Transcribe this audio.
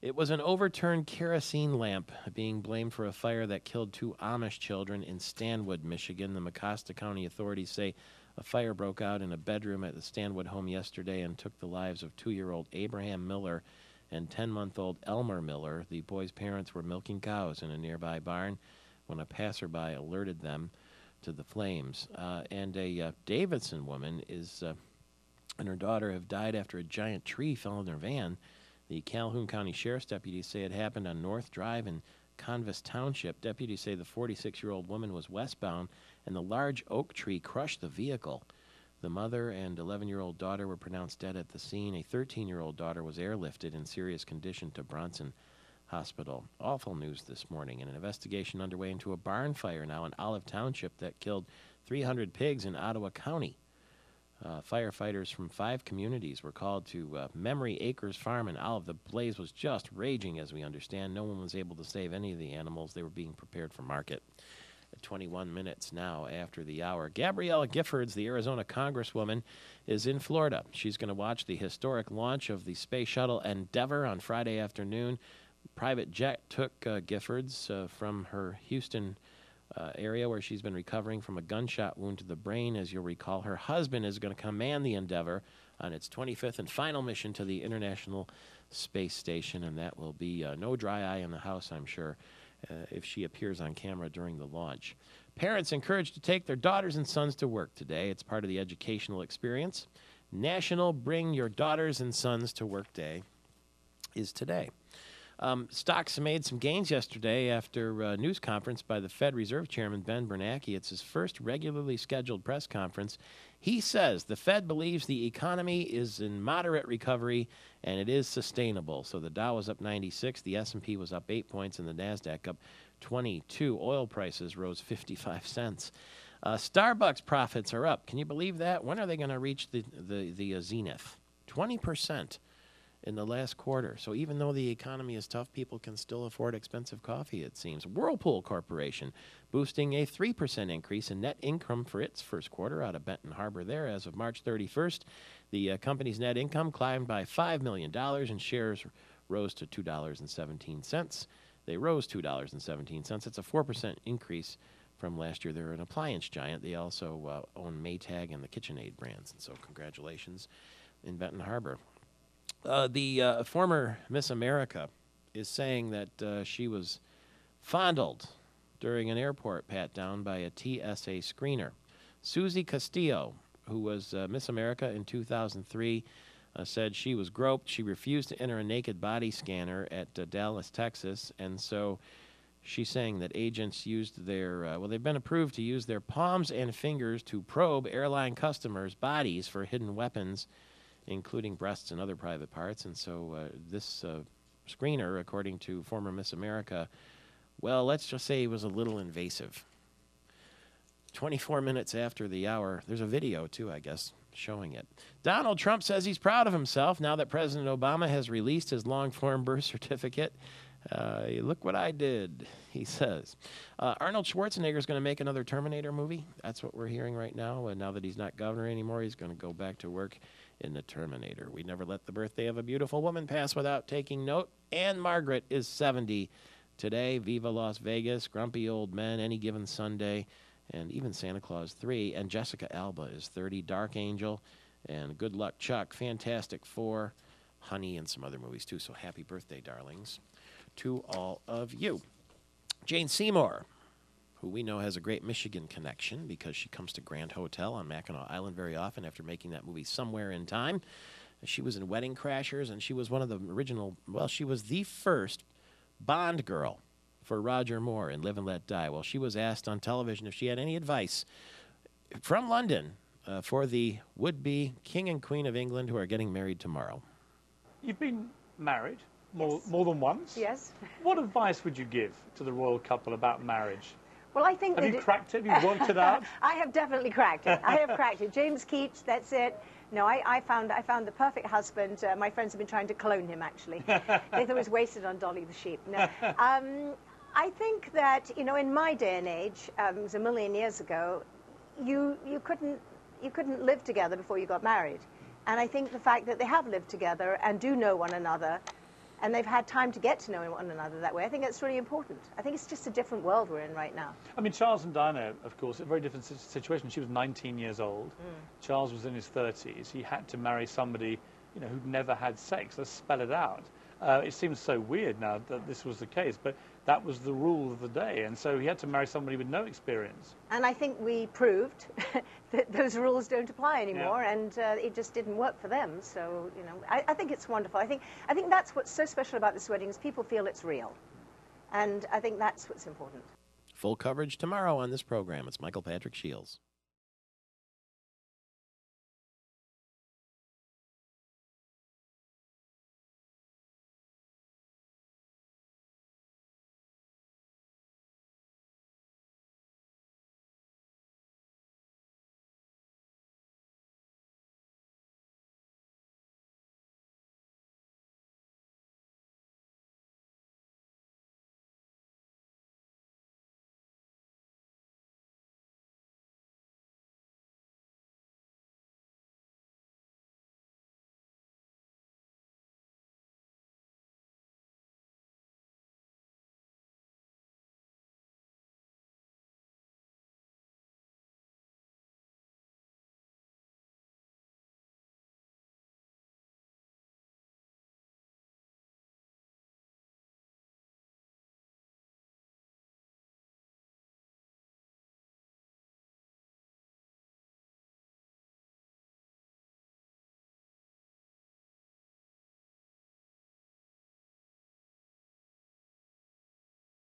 It was an overturned kerosene lamp being blamed for a fire that killed two Amish children in Stanwood, Michigan. The Mecosta County authorities say a fire broke out in a bedroom at the Stanwood home yesterday and took the lives of 2-year-old Abraham Miller and 10-month-old Elmer Miller. The boys' parents were milking cows in a nearby barn when a passerby alerted them to the flames. And a Davidson woman and her daughter have died after a giant tree fell in their van. The Calhoun County Sheriff's deputies say it happened on North Drive in Convis Township. Deputies say the 46-year-old woman was westbound, and the large oak tree crushed the vehicle. The mother and 11-year-old daughter were pronounced dead at the scene. A 13-year-old daughter was airlifted in serious condition to Bronson Hospital. Awful news this morning. And an investigation underway into a barn fire now in Olive Township that killed 300 pigs in Ottawa County. Firefighters from 5 communities were called to Memory Acres Farm in Olive. The blaze was just raging, as we understand. No one was able to save any of the animals. They were being prepared for market. At 21 minutes now after the hour. Gabrielle Giffords, the Arizona congresswoman, is in Florida. She's going to watch the historic launch of the Space Shuttle Endeavour on Friday afternoon. Private jet took Giffords from her Houston area where she's been recovering from a gunshot wound to the brain. As you'll recall, her husband is going to command the Endeavour on its 25th and final mission to the International Space Station, and that will be no dry eye in the house, I'm sure, if she appears on camera during the launch. Parents encouraged to take their daughters and sons to work today. It's part of the educational experience. National Bring Your Daughters and Sons to Work Day is today. Stocks made some gains yesterday after a news conference by the Fed Reserve Chairman Ben Bernanke. It's his first regularly scheduled press conference. He says the Fed believes the economy is in moderate recovery and it is sustainable. So the Dow was up 96, the S&P was up 8 points, and the NASDAQ up 22. Oil prices rose 55 cents. Starbucks profits are up. Can you believe that? When are they going to reach the zenith? 20%. In the last quarter. So even though the economy is tough, people can still afford expensive coffee, it seems. Whirlpool Corporation boosting a 3% increase in net income for its first quarter out of Benton Harbor there. As of March 31st, the company's net income climbed by $5 million and shares rose to $2.17. They rose $2.17. It's a 4% increase from last year. They're an appliance giant. They also own Maytag and the KitchenAid brands. And so congratulations in Benton Harbor. The former Miss America is saying that she was fondled during an airport pat-down by a TSA screener. Susie Castillo, who was Miss America in 2003, said she was groped. She refused to enter a naked body scanner at Dallas, Texas, and so she's saying that agents used their, they've been approved to use their palms and fingers to probe airline customers' bodies for hidden weapons, including breasts and other private parts. And so this screener, according to former Miss America, well, let's just say he was a little invasive. 24 minutes after the hour, there's a video too, I guess, showing it. Donald Trump says he's proud of himself now that President Obama has released his long-form birth certificate. Look what I did, he says. Arnold Schwarzenegger is going to make another Terminator movie. That's what we're hearing right now. And now that he's not governor anymore, he's going to go back to work in the Terminator. We never let the birthday of a beautiful woman pass without taking note. Anne Margaret is 70 today. Viva Las Vegas, Grumpy Old Men, Any Given Sunday, and even Santa Claus 3. And Jessica Alba is 30. Dark Angel and Good Luck Chuck, Fantastic Four, Honey, and some other movies too. So happy birthday, darlings, to all of you. Jane Seymour, who we know has a great Michigan connection because she comes to Grand Hotel on Mackinac Island very often after making that movie Somewhere in Time. She was in Wedding Crashers, and she was one of the original, she was the first Bond girl for Roger Moore in Live and Let Die. Well, she was asked on television if she had any advice from London for the would-be King and Queen of England who are getting married tomorrow. You've been married more than once? Yes. What advice would you give to the royal couple about marriage? Well, I think have you cracked it? Have you worked it out? I have definitely cracked it. I have cracked it. James Keats, that's it. No, I found the perfect husband. My friends have been trying to clone him, actually. They thought it was wasted on Dolly the sheep. No. I think that, in my day and age, it was a million years ago, you couldn't live together before you got married. And I think the fact that they have lived together and do know one another and they've had time to get to know one another that way. I think that's really important. I think it's just a different world we're in right now. I mean, Charles and Diana, of course, a very different situation. She was 19 years old. Charles was in his 30s. He had to marry somebody, you know, who'd never had sex. Let's spell it out. It seems so weird now that this was the case, but that was the rule of the day, and so he had to marry somebody with no experience. And I think we proved that those rules don't apply anymore, Yeah. and it just didn't work for them. So, you know, I think it's wonderful. I think that's what's so special about this wedding is people feel it's real, and I think that's what's important. Full coverage tomorrow on this program. It's Michael Patrick Shields.